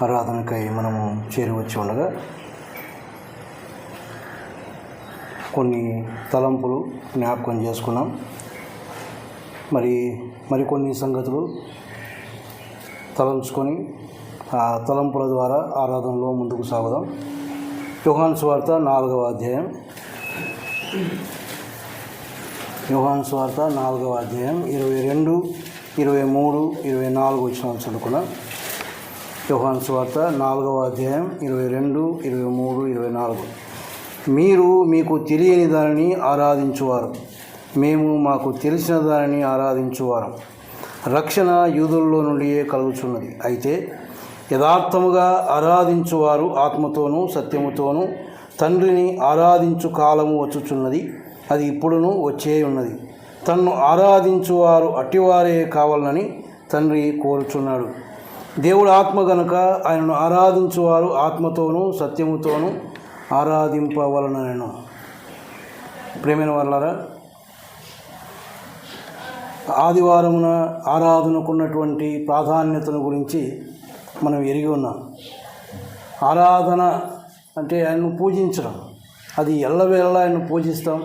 ఆరాధనకై మనము చేరువచ్చి ఉండగా కొన్ని తలంపులు జ్ఞాపకం చేసుకున్నాం. మరికొన్ని సంగతులు తలంచుకొని ఆ తలంపుల ద్వారా ఆరాధనలో ముందుకు సాగుదాం. యోహాను సువార్త 4వ అధ్యాయం 22, 23, 24 వచనాలు చదువుకున్నాం. యోహాను సువార్త 4వ అధ్యాయం 22, 23, 24. మీరు మీకు తెలియని దానిని ఆరాధించువారు, మేము మాకు తెలిసిన దానిని ఆరాధించువారు. రక్షణ యూదుల్లో నుండియే కలుగుచున్నది. అయితే యథార్థముగా ఆరాధించువారు ఆత్మతోనూ సత్యముతోనూ తండ్రిని ఆరాధించు కాలము వచ్చుచున్నది, అది ఇప్పుడును వచ్చే ఉన్నది. తన్ను ఆరాధించువారు అట్టివారే కావాలని తండ్రి కోరుచున్నాడు. దేవుడు ఆత్మ గనుక ఆయనను ఆరాధించువారు ఆత్మతోనూ సత్యముతోనూ ఆరాధింపవలనను. ప్రేమైన వాళ్ళారా, ఆదివారమున ఆరాధనకున్నటువంటి ప్రాధాన్యతను గురించి మనం ఎరిగి ఉన్నాం. ఆరాధన అంటే ఆయన్ను పూజించడం, అది ఎల్లవేళ ఆయన్ను పూజిస్తాం,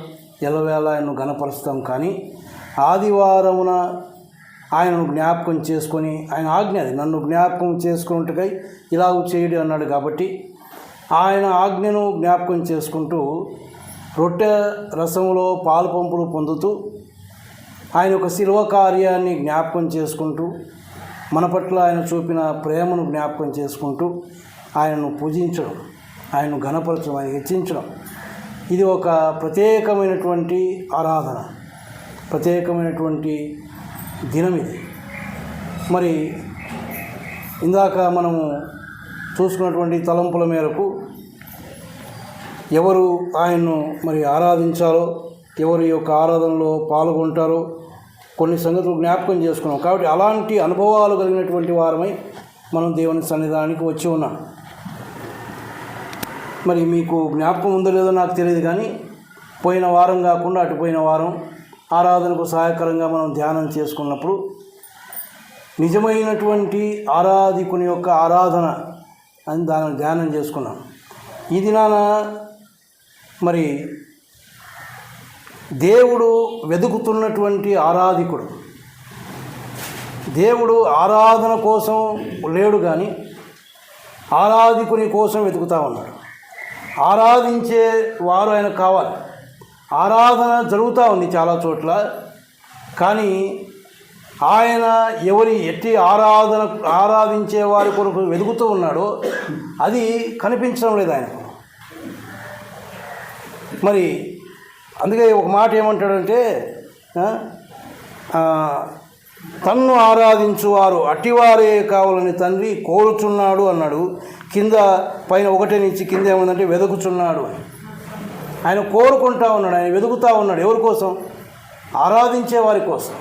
ఎల్లవేళ ఆయన్ను ఘనపరుస్తాం. కానీ ఆదివారమున ఆయనను జ్ఞాపకం చేసుకొని, ఆయన ఆజ్ఞ అది, నన్ను జ్ఞాపకం చేసుకున్నట్టుకై ఇలాగ చేయడు అన్నాడు. కాబట్టి ఆయన ఆజ్ఞను జ్ఞాపకం చేసుకుంటూ రొట్టె రసములో పాలు పంపులు పొందుతూ ఆయన యొక్క శిలువ కార్యాన్ని జ్ఞాపకం చేసుకుంటూ మన పట్ల ఆయన చూపిన ప్రేమను జ్ఞాపకం చేసుకుంటూ ఆయనను పూజించడం, ఆయనను ఘనపరచడం, ఆయన హెచ్చించడం, ఇది ఒక ప్రత్యేకమైనటువంటి ఆరాధన, ప్రత్యేకమైనటువంటి దినం ఇది. మరి ఇందాక మనము చూసుకున్నటువంటి తలంపుల మేరకు ఎవరు ఆయన్ను ఆరాధించాలో, ఎవరు ఈ యొక్క ఆరాధనలో పాల్గొంటారో కొన్ని సంగతులు జ్ఞాపకం చేసుకున్నాం. కాబట్టి అలాంటి అనుభవాలు కలిగినటువంటి వారమై మనం దేవుని సన్నిధానానికి వచ్చి ఉన్నాం. మరి మీకు జ్ఞాపకం ఉందో లేదో నాకు తెలియదు, కానీ పోయిన వారం కాకుండా అటుపోయిన వారం ఆరాధనకు సహాయకరంగా మనం ధ్యానం చేసుకున్నప్పుడు నిజమైనటువంటి ఆరాధికుని యొక్క ఆరాధన అని దాన్ని ధ్యానం చేసుకున్నాం. ఈ దినాన మరి దేవుడు వెతుకుతున్నటువంటి ఆరాధికుడు, దేవుడు ఆరాధన కోసం లేడు కానీ ఆరాధికుని కోసం వెతుకుతూ ఉన్నాడు. ఆరాధించే వారు ఆయన కావాలి. ఆరాధన జరుగుతూ ఉంది చాలా చోట్ల, కానీ ఆయన ఎట్టి ఆరాధించే వారి కొరకు వెతుకుతూ ఉన్నాడో అది కనిపించడం లేదు ఆయనకు. మరి అందుకే ఒక మాట ఏమంటాడంటే, తన్ను ఆరాధించువారు అట్టివారే కావాలని తండ్రి కోరుచున్నాడు అన్నాడు. పైన 1 నుంచి కింద ఏముందంటే వెతుకుచున్నాడు అని. ఆయన కోరుకుంటా ఉన్నాడు, ఆయన వెతుకుతూ ఉన్నాడు. ఎవరి కోసం? ఆరాధించే వారి కోసం.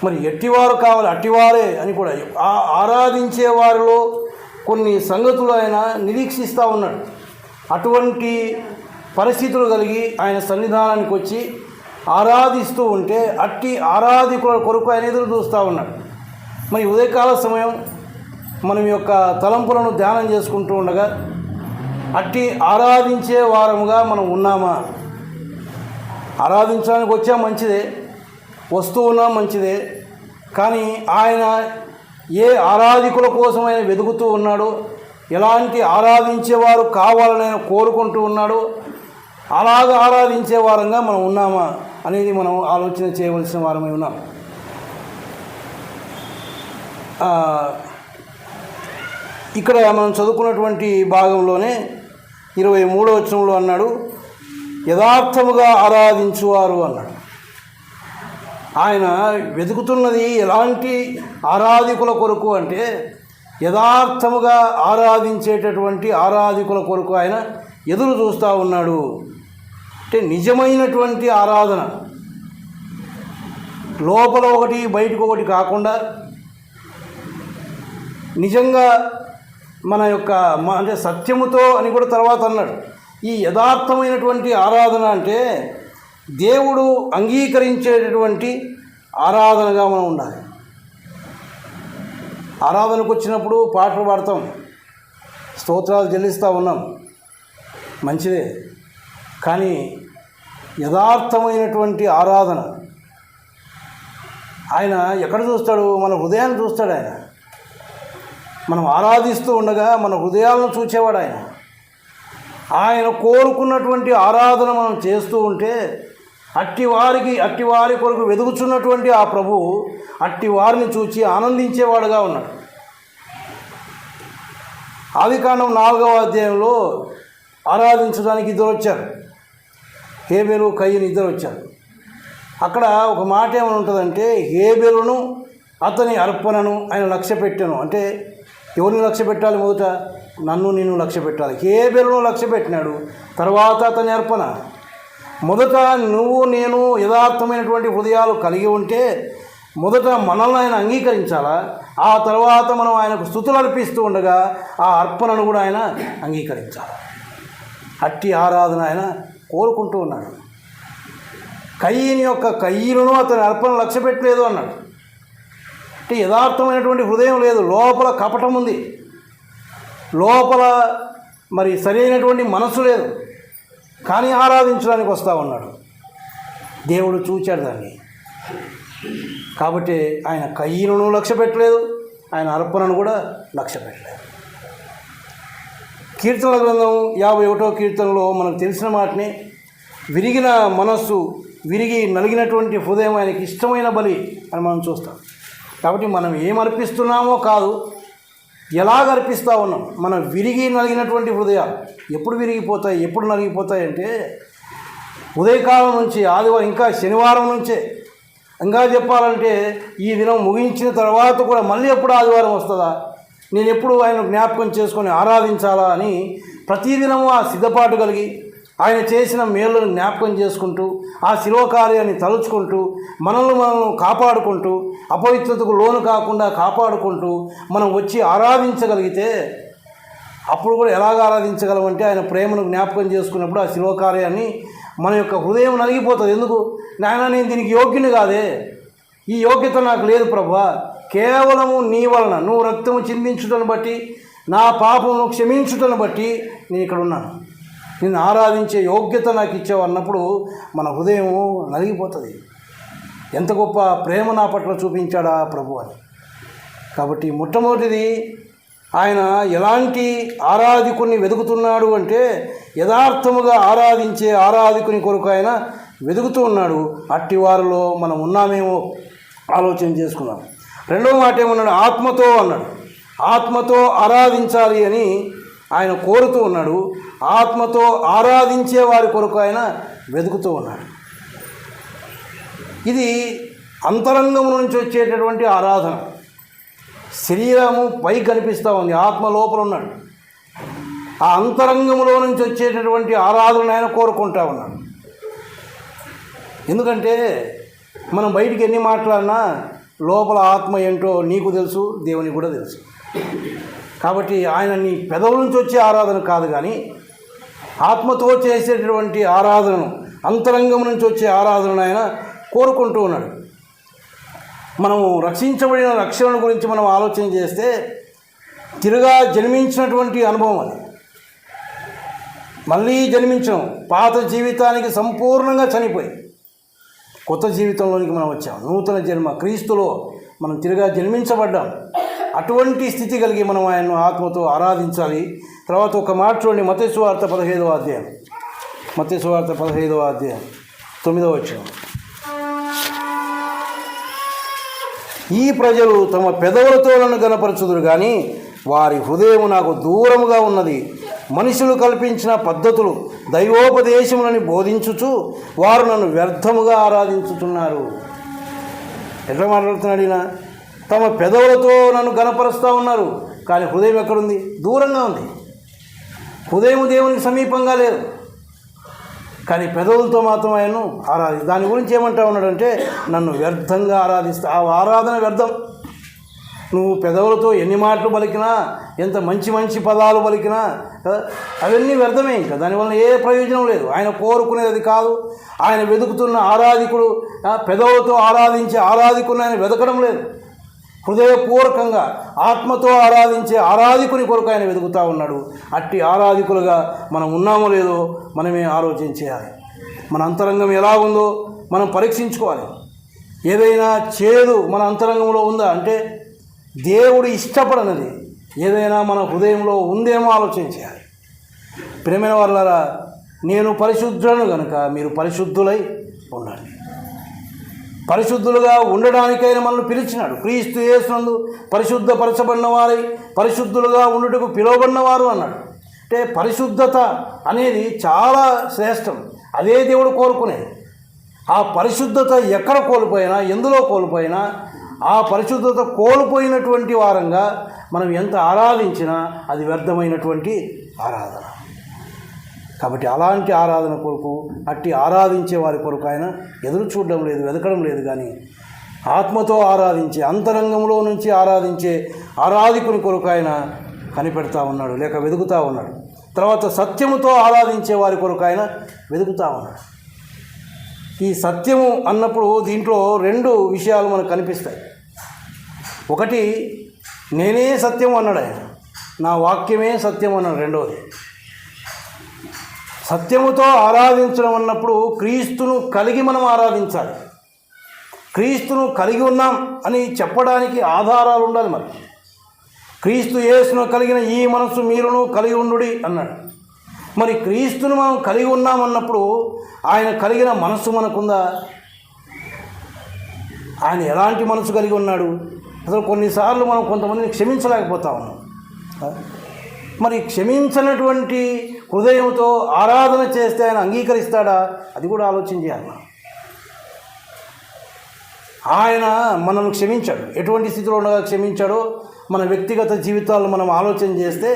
మరి ఎట్టివారు కావాలి, అట్టివారే అని కూడా ఆరాధించే వారిలో కొన్ని సంగతులు ఆయన నిరీక్షిస్తూ ఉన్నాడు. అటువంటి పరిస్థితులు కలిగి ఆయన సన్నిధానానికి వచ్చి ఆరాధిస్తూ ఉంటే అట్టి ఆరాధికుల కొరకు ఆయన ఎదురు చూస్తూ ఉన్నాడు. మరి ఉదయకాల సమయం మనం యొక్క తలంపులను ధ్యానం చేసుకుంటూ ఉండగా అట్టి ఆరాధించే వారముగా మనం ఉన్నామా? ఆరాధించడానికి వచ్చా మంచిదే, వస్తూ ఉన్నా మంచిదే, కానీ ఆయన ఏ ఆరాధికుల కోసం ఆయన వెతుకుతూ ఉన్నాడో, ఎలాంటి ఆరాధించేవారు కావాలని ఆయన కోరుకుంటూ ఉన్నాడో అలాగ ఆరాధించే వారంగా మనం ఉన్నామా అనేది మనం ఆలోచన చేయవలసిన వారమై ఉన్నాం. ఇక్కడ మనం చదువుకున్నటువంటి భాగంలోనే 23వ వచనంలో అన్నాడు, యథార్థముగా ఆరాధించువారు అన్నాడు. ఆయన వెతుకుతున్నది ఎలాంటి ఆరాధికుల కొరకు అంటే యథార్థముగా ఆరాధించేటటువంటి ఆరాధికుల కొరకు ఆయన ఎదురు చూస్తూ ఉన్నాడు. అంటే నిజమైనటువంటి ఆరాధన, లోపల ఒకటి బయటకు ఒకటి కాకుండా నిజంగా మన యొక్క అంటే సత్యముతో అని కూడా తర్వాత అన్నాడు. ఈ యథార్థమైనటువంటి ఆరాధన అంటే దేవుడు అంగీకరించేటటువంటి ఆరాధనగా మనం ఉండాలి. ఆరాధనకు వచ్చినప్పుడు పాటలు పాడతాం, స్తోత్రాలు చెల్లిస్తూ ఉన్నాం, మంచిదే. కానీ యథార్థమైనటువంటి ఆరాధన ఆయన ఎక్కడ చూస్తాడు? మన హృదయాన్ని చూస్తాడు ఆయన. మనం ఆరాధిస్తూ ఉండగా మన హృదయాలను చూచేవాడు ఆయన. ఆయన కోరుకున్నటువంటి ఆరాధన మనం చేస్తూ ఉంటే అట్టివారి కొరకు వెదుగుచున్నటువంటి ఆ ప్రభు అట్టివారిని చూచి ఆనందించేవాడుగా ఉన్నాడు. ఆదికాండం 4వ అధ్యాయంలో ఆరాధించడానికి ఇద్దరు వచ్చారు, హేబెలు కయీను ఇద్దరు వచ్చారు. అక్కడ ఒక మాట ఏమైనా ఉంటుందంటే, హేబెలును అతని అర్పణను ఆయన లక్ష్య పెట్టాను. అంటే ఎవరిని లక్ష్య పెట్టాలి? మొదట నిన్ను లక్ష్య పెట్టాలి. హేబెలును లక్ష్య పెట్టినాడు, తర్వాత అతని అర్పణ. మొదట నువ్వు నేను యథార్థమైనటువంటి హృదయాలు కలిగి ఉంటే మొదట మనల్ని ఆయన అంగీకరించాలా, ఆ తర్వాత మనం ఆయనకు స్తుతులు అర్పిస్తూ ఉండగా ఆ అర్పణను కూడా ఆయన అంగీకరించాలి. అట్టి ఆరాధన ఆయన కోరుకుంటూ ఉన్నాడు. కయీనును అతని అర్పణ లక్ష్య పెట్టలేదు అన్నాడు. అంటే యథార్థమైనటువంటి హృదయం లేదు, లోపల కపటం ఉంది, లోపల మరి సరైనటువంటి మనసు లేదు, కానీ ఆరాధించడానికి వస్తూ ఉన్నాడు. దేవుడు చూచాడు దాన్ని. కాబట్టి ఆయన కయీనును లక్ష్య పెట్టలేదు, ఆయన అర్పణను కూడా లక్ష్య పెట్టలేదు. కీర్తనల గ్రంథం 51వ కీర్తనలో మనకు తెలిసిన మాటని, విరిగిన మనస్సు, విరిగి నలిగినటువంటి హృదయం ఆయనకి ఇష్టమైన బలి అని మనం చూస్తాం. కాబట్టి మనం ఏమర్పిస్తున్నామో కాదు, ఎలాగ అర్పిస్తూ ఉన్నాం. మనం విరిగి నలిగినటువంటి హృదయాలు ఎప్పుడు విరిగిపోతాయి, ఎప్పుడు నలిగిపోతాయి అంటే ఉదయకాలం నుంచి ఆదివారం, ఇంకా శనివారం నుంచే, ఇంకా చెప్పాలంటే ఈ దినం ముగించిన తర్వాత కూడా మళ్ళీ ఎప్పుడు ఆదివారం వస్తుందా, నేను ఎప్పుడు ఆయన జ్ఞాపకం చేసుకొని ఆరాధించాలా అని ప్రతిదినము ఆ సిద్ధపాటు కలిగి ఆయన చేసిన మేలును జ్ఞాపకం చేసుకుంటూ ఆ శిలువ కార్యాన్ని తలుచుకుంటూ మనల్ని కాపాడుకుంటూ అపవిత్రతకు లోను కాకుండా కాపాడుకుంటూ మనం వచ్చి ఆరాధించగలిగితే అప్పుడు కూడా ఎలాగ ఆరాధించగలమంటే ఆయన ప్రేమను జ్ఞాపకం చేసుకున్నప్పుడు ఆ శిలువ కార్యాన్ని మన యొక్క హృదయం నలిగిపోతుంది. ఎందుకు? నాయన నేను దీనికి యోగ్యుని కాదే, ఈ యోగ్యత నాకు లేదు ప్రభువా, కేవలము నీ వలన నువ్వు రక్తము చిందించుటను బట్టి, నా పాపమును క్షమించుటను బట్టి నేను ఇక్కడ ఉన్నాను, నిన్ను ఆరాధించే యోగ్యత నాకు ఇచ్చావు అన్నప్పుడు మన హృదయం నలిగిపోతుంది. ఎంత గొప్ప ప్రేమ నా పట్ల చూపించాడా ప్రభు అని. కాబట్టి మొట్టమొదటిది ఆయన ఎలాంటి ఆరాధికుని వెతుకుతున్నాడు అంటే యథార్థముగా ఆరాధించే ఆరాధికుని కొరకు ఆయన వెతుకుతూ ఉన్నాడు. అట్టి వారిలో మనం ఉన్నామేమో ఆలోచన చేసుకున్నాం. రెండవ మాట ఏమన్నాడు? ఆత్మతో అన్నాడు. ఆత్మతో ఆరాధించాలి అని ఆయన కోరుతూ ఉన్నాడు. ఆత్మతో ఆరాధించే వారి కొరకు ఆయన వెతుకుతూ ఉన్నాడు. ఇది అంతరంగం నుంచి వచ్చేటటువంటి ఆరాధన. శరీరము పై కనిపిస్తూ ఉంది, ఆత్మ లోపల ఉన్నాడు. ఆ అంతరంగంలో నుంచి వచ్చేటటువంటి ఆరాధన ఆయన కోరుకుంటా ఉన్నాడు. ఎందుకంటే మనం బయటికి ఎన్ని మాట్లాడినా లోపల ఆత్మ ఏంటో నీకు తెలుసు, దేవునికి కూడా తెలుసు. కాబట్టి ఆయన నీ పెదవుల నుంచి వచ్చే ఆరాధన కాదు, కానీ ఆత్మతో చేసేటటువంటి ఆరాధనను, అంతరంగం నుంచి వచ్చే ఆరాధనను ఆయన కోరుకుంటూ ఉన్నాడు. మనము రక్షించబడిన రక్షణ గురించి మనం ఆలోచన చేస్తే తిరుగా జన్మించినటువంటి అనుభవం అది. మళ్ళీ జన్మించడం, పాత జీవితానికి సంపూర్ణంగా చనిపోయి కొత్త జీవితంలోనికి మనం వచ్చాం. నూతన జన్మ, క్రీస్తులో మనం తిరుగా జన్మించబడ్డాం. అటువంటి స్థితి కలిగి మనం ఆయన్ను ఆత్మతో ఆరాధించాలి. తర్వాత ఒక మాట చూడండి, మత్తయి సువార్త 15వ అధ్యాయం, మత్తయి సువార్త 15వ అధ్యాయం 9వ వచనం. ఈ ప్రజలు తమ పెదవులతో నన్ను గనపరచుదురు కానీ వారి హృదయం నాకు దూరముగా ఉన్నది. మనుషులు కల్పించిన పద్ధతులు, దైవోపదేశములని బోధించుచు వారు నన్ను వ్యర్థముగా ఆరాధించుతున్నారు. ఎట్లా మాట్లాడుతున్నాడు ఈయన? తమ పెదవులతో నన్ను గనపరుస్తూ ఉన్నారు, కానీ హృదయం ఎక్కడుంది? దూరంగా ఉంది. హృదయం దేవునికి సమీపంగా లేదు, కానీ పెదవులతో మాత్రం ఆయన్ను దాని గురించి ఏమంటా ఉన్నాడంటే నన్ను వ్యర్థంగా ఆరాధిస్తా. ఆ ఆరాధన వ్యర్థం. నువ్వు పెదవులతో ఎన్ని మాటలు పలికినా, ఎంత మంచి మంచి పదాలు పలికినా అవన్నీ వ్యర్థమే. ఇంకా దానివల్ల ఏ ప్రయోజనం లేదు. ఆయన కోరుకునేది అది కాదు. ఆయన వెతుకుతున్న ఆరాధికుడు పెదవులతో ఆరాధించే ఆరాధికుని ఆయన వెతకడం లేదు. హృదయపూర్వకంగా ఆత్మతో ఆరాధించే ఆరాధికుని కొరకు ఆయన వెతుకుతూ ఉన్నాడు. అట్టి ఆరాధికులుగా మనం ఉన్నామో లేదో మనమే ఆలోచన చేయాలి. మన అంతరంగం ఎలా ఉందో మనం పరీక్షించుకోవాలి. ఏదైనా చేదు మన అంతరంగంలో ఉందా అంటే దేవుడు ఇష్టపడనది ఏదైనా మన హృదయంలో ఉందేమో ఆలోచన చేయాలి. ప్రియమైన వాళ్ళారా, నేను పరిశుద్ధులను గనుక మీరు పరిశుద్ధులై ఉండండి. పరిశుద్ధులుగా ఉండడానికైనా మనల్ని పిలిచినాడు. క్రీస్తు యేసునందు పరిశుద్ధపరచబడిన వారై పరిశుద్ధులుగా ఉండుటకు పిలువబడినవారు అన్నాడు. అంటే పరిశుద్ధత అనేది చాలా శ్రేష్టం. అదే దేవుడు కోరుకునేది. ఆ పరిశుద్ధత ఎక్కడ కోల్పోయినా, ఎందులో కోల్పోయినా, ఆ పరిశుద్ధత కోల్పోయినటువంటి వారంగా మనం ఎంత ఆరాధించినా అది వ్యర్థమైనటువంటి ఆరాధన. కాబట్టి అలాంటి ఆరాధన కొరకు, అట్టి ఆరాధించే వారి కొరకు ఆయన ఎదురు చూడడం లేదు, వెతకడం లేదు. కానీ ఆత్మతో ఆరాధించే, అంతరంగంలో నుంచి ఆరాధించే ఆరాధికుని కొరకు ఆయన కనిపెడతా ఉన్నాడు, లేక వెతుకుతూ ఉన్నాడు. తర్వాత సత్యముతో ఆరాధించే వారి కొరకు ఆయన వెతుకుతూ ఉన్నాడు. ఈ సత్యము అన్నప్పుడు దీంట్లో రెండు విషయాలు మనకు కనిపిస్తాయి. ఒకటి, నేనే సత్యం అన్నాడు ఆయన, నా వాక్యమే సత్యం అన్నాడు. రెండవది, సత్యముతో ఆరాధించడం అన్నప్పుడు క్రీస్తును కలిగి మనం ఆరాధించాలి. క్రీస్తును కలిగి ఉన్నాం అని చెప్పడానికి ఆధారాలు ఉండాలి. మరి క్రీస్తు యేసును కలిగిన ఈ మనస్సు మీరును కలిగి ఉండుడి అన్నాడు. మరి క్రీస్తును మనం కలిగి ఉన్నామన్నప్పుడు ఆయన కలిగిన మనస్సు మనకుందా? ఆయన ఎలాంటి మనసు కలిగి ఉన్నాడు? అసలు కొన్నిసార్లు మనం కొంతమందిని క్షమించలేకపోతా ఉన్నాం. మరి క్షమించినటువంటి హృదయంతో ఆరాధన చేస్తే ఆయన అంగీకరిస్తాడా? అది కూడా ఆలోచన చేయాలి. ఆయన మనల్ని క్షమించాడు. ఎటువంటి స్థితిలో ఉండగా క్షమించాడో మన వ్యక్తిగత జీవితాలను మనం ఆలోచన చేస్తే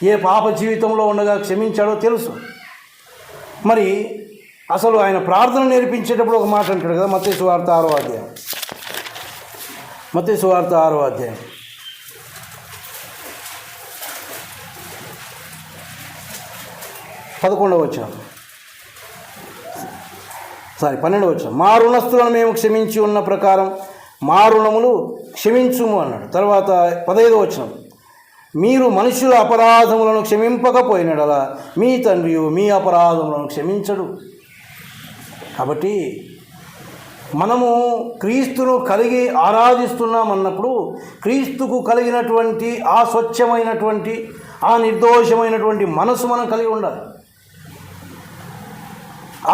ఏ పాప జీవితంలో ఉండగా క్షమించాడో తెలుసు. మరి అసలు ఆయన ప్రార్థన నేర్పించేటప్పుడు ఒక మాట అంటాడు కదా, మత్తయి సువార్త 6వ అధ్యాయం. మత్తయి సువార్త 6వ అధ్యాయం 11వ వచనం, 12వ వచనం. మా రుణస్థులను మేము క్షమించి ఉన్న ప్రకారం మా రుణములు క్షమించుము అన్నాడు. తర్వాత 15వ వచనం, మీరు మనుషుల అపరాధములను క్షమింపకపోయినడలా మీ తండ్రి మీ అపరాధములను క్షమించడు. కాబట్టి మనము క్రీస్తును కలిగి ఆరాధిస్తున్నామన్నప్పుడు క్రీస్తుకు కలిగినటువంటి ఆ స్వచ్ఛమైనటువంటి, ఆ నిర్దోషమైనటువంటి మనసు మనం కలిగి ఉండాలి.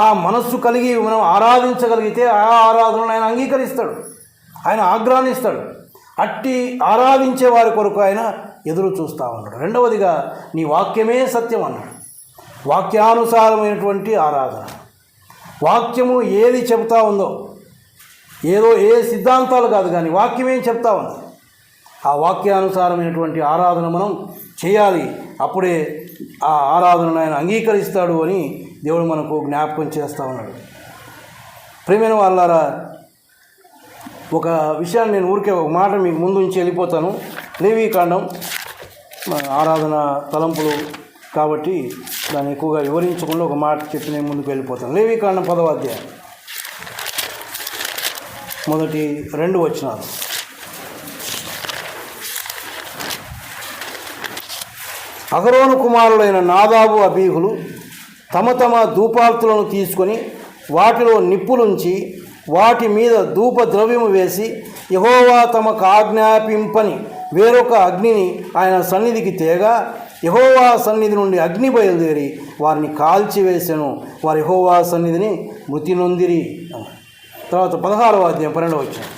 ఆ మనస్సు కలిగి మనం ఆరాధించగలిగితే ఆ ఆరాధనను ఆయన అంగీకరిస్తాడు, ఆయన ఆగ్రహిస్తాడు. అట్టి ఆరాధించే వారి కొరకు ఆయన ఎదురు చూస్తూ ఉన్నాడు. రెండవదిగా, నీ వాక్యమే సత్యం అన్నాడు. వాక్యానుసారమైనటువంటి ఆరాధన. వాక్యము ఏది చెబుతా ఉందో, ఏదో ఏ సిద్ధాంతాలు కాదు, కానీ వాక్యమేం చెప్తా ఉంది. ఆ వాక్యానుసారమైనటువంటి ఆరాధన మనం చేయాలి. అప్పుడే ఆ ఆరాధనను ఆయన అంగీకరిస్తాడు అని దేవుడు మనకు జ్ఞాపకం చేస్తూ ఉన్నాడు. ప్రియమైన వాళ్ళారా, ఒక విషయాన్ని నేను ఊరికే ఒక మాట మీకు ముందు నుంచి వెళ్ళిపోతాను. లేవీకాండం ఆరాధన తలంపులు కాబట్టి దాన్ని ఎక్కువగా వివరించకుండా ఒక మాట చెప్పి నేను ముందుకు వెళ్ళిపోతాను. లేవీకాండం 10వ అధ్యాయం మొదటి 2 వచనాలు. అహరోను కుమారులైన నాదాబు అబీహులు తమ తమ ధూపార్తులను తీసుకొని వాటిలో నిప్పులుంచి వాటి మీద ధూప ద్రవ్యము వేసి యెహోవా తమకు ఆజ్ఞాపింపని వేరొక అగ్నిని ఆయన సన్నిధికి తేగా యెహోవా సన్నిధి నుండి అగ్ని బయలుదేరి వారిని కాల్చివేసెను. వారి యెహోవా సన్నిధిని మృతి నొందిరి. తర్వాత 16వ అధ్యాయం 12వ వచనం.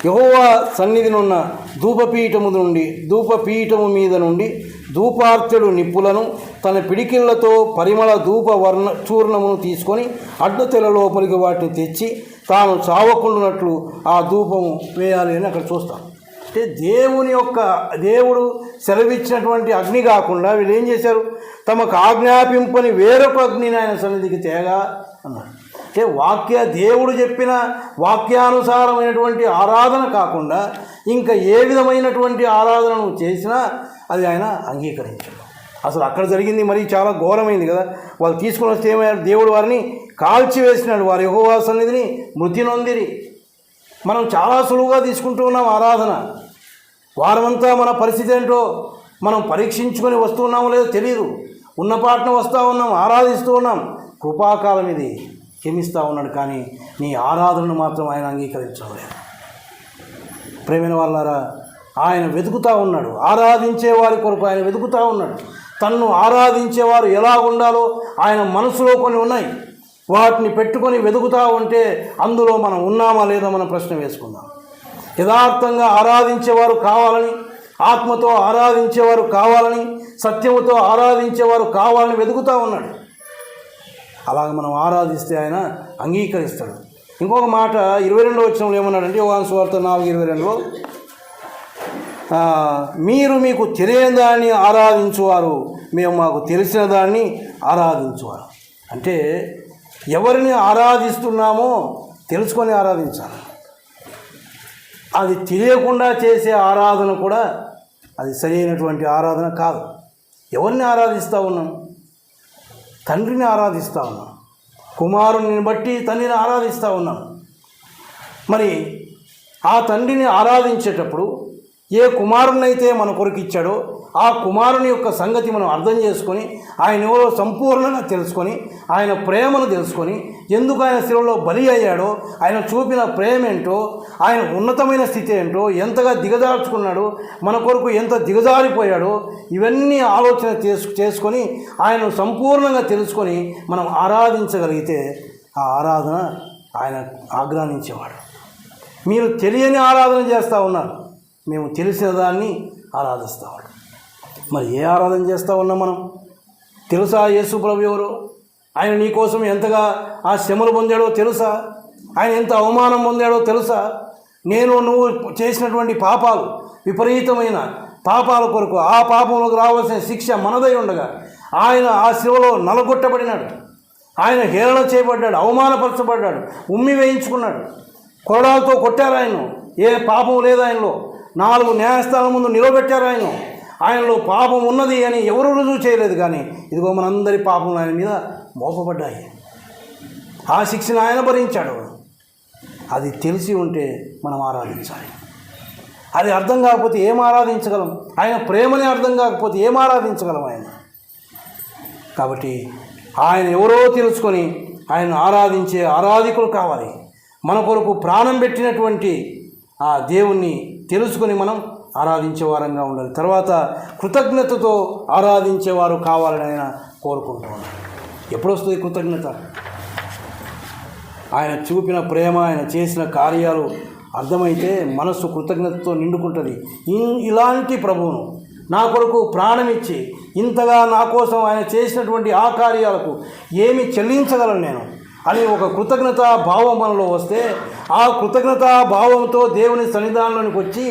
యెహోవా సన్నిధినున్న ధూపపీఠము మీద నుండి ధూపార్చుడు నిప్పులను తన పిడికిళ్లతో పరిమళ ధూప చూర్ణమును తీసుకొని అడ్డతెల లోపలికి వాటిని తెచ్చి తాను చావకుండానట్లు ఆ ధూపము వేయాలి అని అక్కడ చూస్తాం. అంటే దేవుడు సెలవిచ్చినటువంటి అగ్ని కాకుండా వీళ్ళు ఏం చేశారు? తమకు ఆజ్ఞాపింపని వేరొక అగ్నిని ఆయన సన్నిధికి తేగా అన్నాడు. అంటే దేవుడు చెప్పిన వాక్యానుసారమైనటువంటి ఆరాధన కాకుండా ఇంకా ఏ విధమైనటువంటి ఆరాధనను చేసినా అది ఆయన అంగీకరించాడు. అసలు అక్కడ జరిగింది మరి చాలా ఘోరమైంది కదా. వాళ్ళు తీసుకుని వస్తే ఏమయ్యారు? దేవుడు వారిని కాల్చివేసినాడు. వారి యెహోవా సన్నిధిని మృతి నొందిరి. మనం చాలా సులువుగా తీసుకుంటూ ఉన్నాం ఆరాధన. వారమంతా మన పరిస్థితి ఏంటో మనం పరీక్షించుకొని వస్తున్నామో లేదో తెలియదు. ఉన్నపాటున వస్తూ ఉన్నాం, ఆరాధిస్తూ ఉన్నాం. కృపాకాలం ఇది, క్షమిస్తూ ఉన్నాడు. కానీ నీ ఆరాధనను మాత్రం ఆయన అంగీకరించలేదు. ప్రేమైన వాళ్ళారా, ఆయన వెతుకుతూ ఉన్నాడు. ఆరాధించే వారి కొరకు ఆయన వెతుకుతూ ఉన్నాడు. తన్ను ఆరాధించేవారు ఎలా ఉండాలో ఆయన మనసులో కొన్ని ఉన్నాయి. వాటిని పెట్టుకొని వెతుకుతూ ఉంటే అందులో మనం ఉన్నామా లేదా మనం ప్రశ్న వేసుకుందాం. యథార్థంగా ఆరాధించేవారు కావాలని, ఆత్మతో ఆరాధించేవారు కావాలని, సత్యముతో ఆరాధించేవారు కావాలని వెతుకుతూ ఉన్నాడు. అలాగ మనం ఆరాధిస్తే ఆయన అంగీకరిస్తాడు. ఇంకొక మాట 22వ వచనంలో ఏమన్నాడంటే, యోహాను సువార్త 4:22లో, మీరు మీకు తెలియని దాన్ని ఆరాధించువారు, మేము మాకు తెలిసిన దాన్ని ఆరాధించువారు. అంటే ఎవరిని ఆరాధిస్తున్నామో తెలుసుకొని ఆరాధించాలి. అది తెలియకుండా చేసే ఆరాధన కూడా అది సరైనటువంటి ఆరాధన కాదు. ఎవరిని ఆరాధిస్తూ ఉన్నాం? తండ్రిని ఆరాధిస్తూ ఉన్నాం. కుమారుని బట్టి తండ్రిని ఆరాధిస్తూ ఉన్నాం. మరి ఆ తండ్రిని ఆరాధించేటప్పుడు ఏ కుమారునైతే మన కొరకు ఇచ్చాడో ఆ కుమారుని యొక్క సంగతి మనం అర్థం చేసుకొని, ఆయన ఎవరో సంపూర్ణంగా తెలుసుకొని, ఆయన ప్రేమను తెలుసుకొని, ఎందుకు ఆయన శిలువలో బలి అయ్యాడో, ఆయన చూపిన ప్రేమ ఏంటో, ఆయన ఉన్నతమైన స్థితి ఏంటో, ఎంతగా దిగజార్చుకున్నాడో, మన కొరకు ఎంత దిగజారిపోయాడో, ఇవన్నీ ఆలోచన చేసుకొని ఆయనను సంపూర్ణంగా తెలుసుకొని మనం ఆరాధించగలిగితే ఆ ఆరాధన ఆయన ఆగ్రహించేవాడు. మీరు తెలియని ఆరాధన చేస్తూ ఉన్నారు, మేము తెలిసిన దాన్ని ఆరాధిస్తాం. మరి ఏ ఆరాధన చేస్తూ ఉన్నాం మనం? తెలుసా యేసు ప్రభు ఎవరు? ఆయన నీ కోసం ఎంతగా ఆ శ్రమలు పొందాడో తెలుసా? ఆయన ఎంత అవమానం పొందాడో తెలుసా? నువ్వు చేసినటువంటి పాపాలు, విపరీతమైన పాపాల కొరకు, ఆ పాపంలోకి రావాల్సిన శిక్ష మనదై ఉండగా ఆయన ఆ శిలువలో నలగొట్టబడినాడు. ఆయన హేళన చేయబడ్డాడు, అవమానపరచబడ్డాడు, ఉమ్మి వేయించుకున్నాడు. కొరడాలతో కొట్టారు ఆయన్ను. ఏ పాపం లేదు ఆయనలో. 4 న్యాయస్థానాల ముందు నిలబెట్టారు ఆయనలో పాపం ఉన్నది అని ఎవరు రుజువు చేయలేదు. కానీ ఇదిగో మనందరి పాపం ఆయన మీద మోపబడ్డాయి. ఆ శిక్షను ఆయన భరించాడు. అది తెలిసి ఉంటే మనం ఆరాధించాలి. అది అర్థం కాకపోతే ఏం ఆరాధించగలం? ఆయన ప్రేమని అర్థం కాకపోతే ఏం ఆరాధించగలం ఆయన? కాబట్టి ఆయన ఎవరో తెలుసుకొని ఆయన ఆరాధించే ఆరాధికులు కావాలి. మన కొరకు ప్రాణం పెట్టినటువంటి ఆ దేవుణ్ణి తెలుసుకొని మనం ఆరాధించే వారంగా ఉండాలి. తర్వాత కృతజ్ఞతతో ఆరాధించేవారు కావాలని ఆయన కోరుకుంటూ ఉన్నాడు. ఎప్పుడు వస్తుంది కృతజ్ఞత? ఆయన చూపిన ప్రేమ, ఆయన చేసిన కార్యాలు అర్థమైతే మనస్సు కృతజ్ఞతతో నిండుకుంటుంది. ఇలాంటి ప్రభువును నా కొరకు ప్రాణం ఇచ్చి ఇంతగా నా కోసం ఆయన చేసినటువంటి ఆ కార్యాలకు ఏమి చెల్లించగలను నేను అని ఒక కృతజ్ఞతా భావం మనలో వస్తే, ఆ కృతజ్ఞతా భావంతో దేవుని సన్నిధానంలోనికి వచ్చి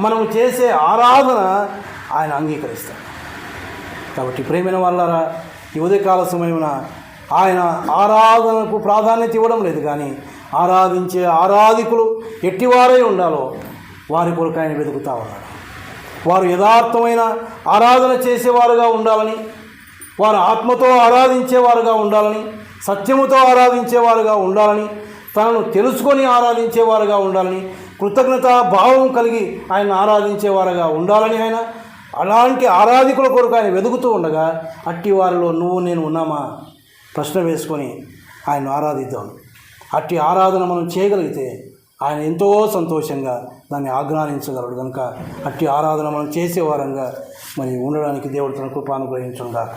మనం చేసే ఆరాధన ఆయన అంగీకరిస్తాడు. కాబట్టి ప్రేమైన వాళ్ళారా, ఈ ఉదయకాల సమయమున ఆయన ఆరాధనకు ప్రాధాన్యత ఇవ్వడం లేదు. కానీ ఆరాధించే ఆరాధికులు ఎట్టివారై ఉండాలో వారి కొరకు ఆయన వెతుకుతూ ఉన్నాడు. వారు యథార్థమైన ఆరాధన చేసేవారుగా ఉండాలని, వారు ఆత్మతో ఆరాధించేవారుగా ఉండాలని, సత్యముతో ఆరాధించేవారుగా ఉండాలని, తనను తెలుసుకొని ఆరాధించేవారుగా ఉండాలని, కృతజ్ఞతా భావం కలిగి ఆయన ఆరాధించేవారుగా ఉండాలని ఆయన అలాంటి ఆరాధికుల కొరకు ఆయన వెతుకుతూ ఉండగా, అట్టి వారిలో నువ్వు నేను ఉన్నామా ప్రశ్న వేసుకొని ఆయన ఆరాధిద్దాం. అట్టి ఆరాధన మనం చేయగలిగితే ఆయన ఎంతో సంతోషంగా దాన్ని ఆగ్రహించగలడు. కనుక అట్టి ఆరాధన మనం చేసేవారంగా మరి ఉండడానికి దేవుడు తన కృప అనుగ్రహించుగాక.